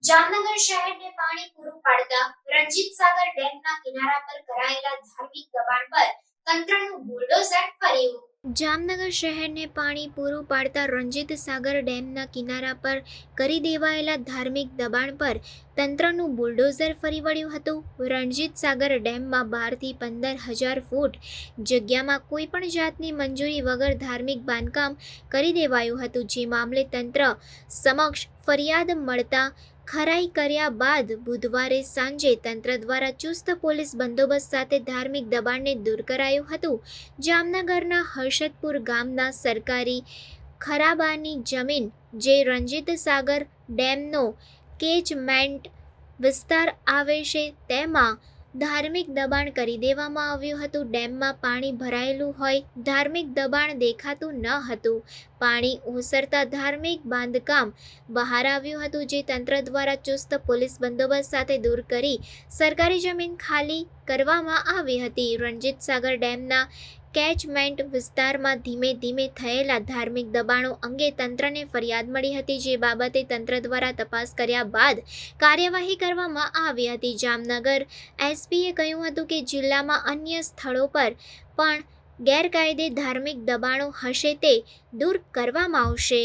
જામનગર શહેરને પાણી પૂરું પાડતા રણજીત સાગર ડેમના કિનારા પર કરાયેલા ધાર્મિક દબાણ પર તંત્રનું બુલડોઝર ફર્યું। જામનગર શહેરને પાણી પૂરું પાડતા રણજીત સાગર ડેમના કિનારા પર કરી દેવાયેલા ધાર્મિક દબાણ પર તંત્રનું બુલડોઝર ફરી વળ્યું હતું। રણજીત સાગર ડેમમાં 12 થી 15,000 ફૂટ જગ્યામાં કોઈપણ જાતની મંજૂરી વગર ધાર્મિક બાંધકામ કરી દેવાયું હતું, જે મામલે તંત્ર સમક્ષ ફરિયાદ મળતા ખરાઈ કર્યા બાદ બુધવારે સાંજે તંત્ર દ્વારા ચુસ્ત પોલીસ બંદોબસ્ત સાથે ધાર્મિક દબાણને દૂર કરાયું હતું। જામનગરના હર્ષદપુર ગામના સરકારી ખરાબાની જમીન, જે રણજીત સાગર ડેમનો કેચમેન્ટ વિસ્તાર આવે છે, તેમાં ધાર્મિક દબાણ કરી દેવામાં આવ્યું હતું। ડેમમાં પાણી ભરાયેલું હોય ધાર્મિક દબાણ દેખાતું ન હતું। પાણી ઓસરતા ધાર્મિક બાંધકામ બહાર આવ્યું હતું, જે તંત્ર દ્વારા ચુસ્ત પોલીસ બંદોબસ્ત સાથે દૂર કરી સરકારી જમીન ખાલી કરવામાં આવી હતી। રણજીત સાગર ડેમના કેચમેન્ટ વિસ્તારમાં ધીમે ધીમે થયેલા ધાર્મિક દબાણો અંગે તંત્રને ફરિયાદ મળી હતી, જે બાબતે તંત્ર દ્વારા તપાસ કર્યા બાદ કાર્યવાહી કરવામાં આવી હતી। જામનગર એસપીએ કહ્યું હતું કે જિલ્લામાં અન્ય સ્થળો પર પણ ગેરકાયદે ધાર્મિક દબાણો હશે તે દૂર કરવામાં આવશે।